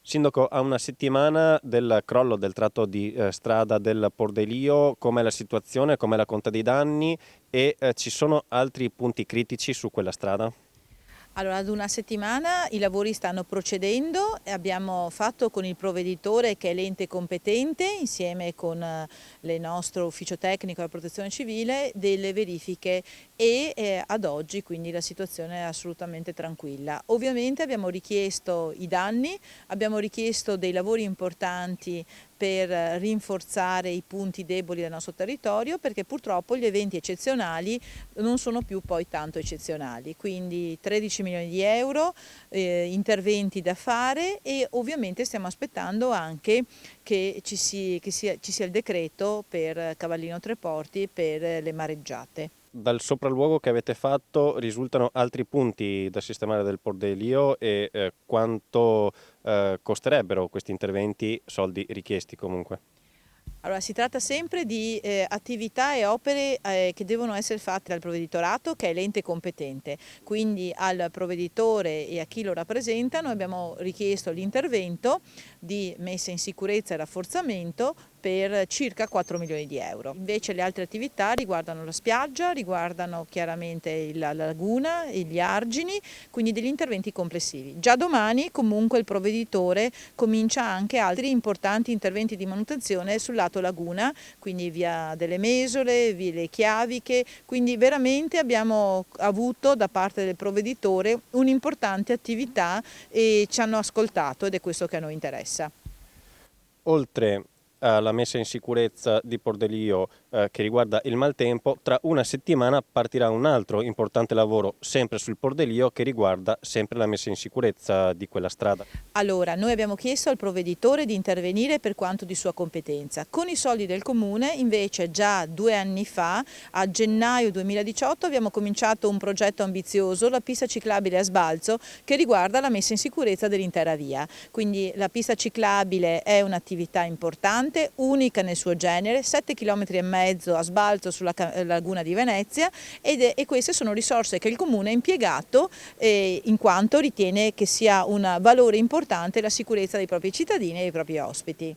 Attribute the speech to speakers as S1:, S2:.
S1: Sindaco, a una settimana del crollo del tratto di strada del Pordelio, com'è la situazione, com'è la conta dei danni e ci sono altri punti critici su quella strada?
S2: Allora, ad una settimana i lavori stanno procedendo e abbiamo fatto con il provveditore, che è l'ente competente, insieme con il nostro ufficio tecnico e la protezione civile, delle verifiche e ad oggi quindi la situazione è assolutamente tranquilla. Ovviamente abbiamo richiesto i danni, abbiamo richiesto dei lavori importanti per rinforzare i punti deboli del nostro territorio, perché purtroppo gli eventi eccezionali non sono più poi tanto eccezionali, quindi 13 milioni di euro, interventi da fare, e ovviamente stiamo aspettando anche che ci sia il decreto per Cavallino Treporti per le mareggiate.
S1: Dal sopralluogo che avete fatto risultano altri punti da sistemare del Pordelio e quanto costerebbero questi interventi, soldi richiesti comunque?
S2: Allora, si tratta sempre di attività e opere che devono essere fatte dal provveditorato, che è l'ente competente, quindi al provveditore e a chi lo rappresenta noi abbiamo richiesto l'intervento di messa in sicurezza e rafforzamento per circa 4 milioni di euro. Invece le altre attività riguardano la spiaggia, riguardano chiaramente la laguna e gli argini, quindi degli interventi complessivi. Già domani comunque il provveditore comincia anche altri importanti interventi di manutenzione sul lato laguna, quindi via delle Mesole, vie le Chiaviche, quindi veramente abbiamo avuto da parte del provveditore un'importante attività e ci hanno ascoltato, ed è questo che a noi interessa.
S1: Oltre alla messa in sicurezza di Pordelio che riguarda il maltempo, tra una settimana partirà un altro importante lavoro sempre sul Pordelio che riguarda sempre la messa in sicurezza di quella strada.
S2: Allora, noi abbiamo chiesto al provveditore di intervenire per quanto di sua competenza. Con i soldi del Comune, invece, già 2 anni fa, a gennaio 2018, abbiamo cominciato un progetto ambizioso, la pista ciclabile a sbalzo, che riguarda la messa in sicurezza dell'intera via. Quindi la pista ciclabile è un'attività importante, unica nel suo genere, 7,5 km a sbalzo sulla laguna di Venezia, e queste sono risorse che il Comune ha impiegato in quanto ritiene che sia un valore importante la sicurezza dei propri cittadini e dei propri ospiti.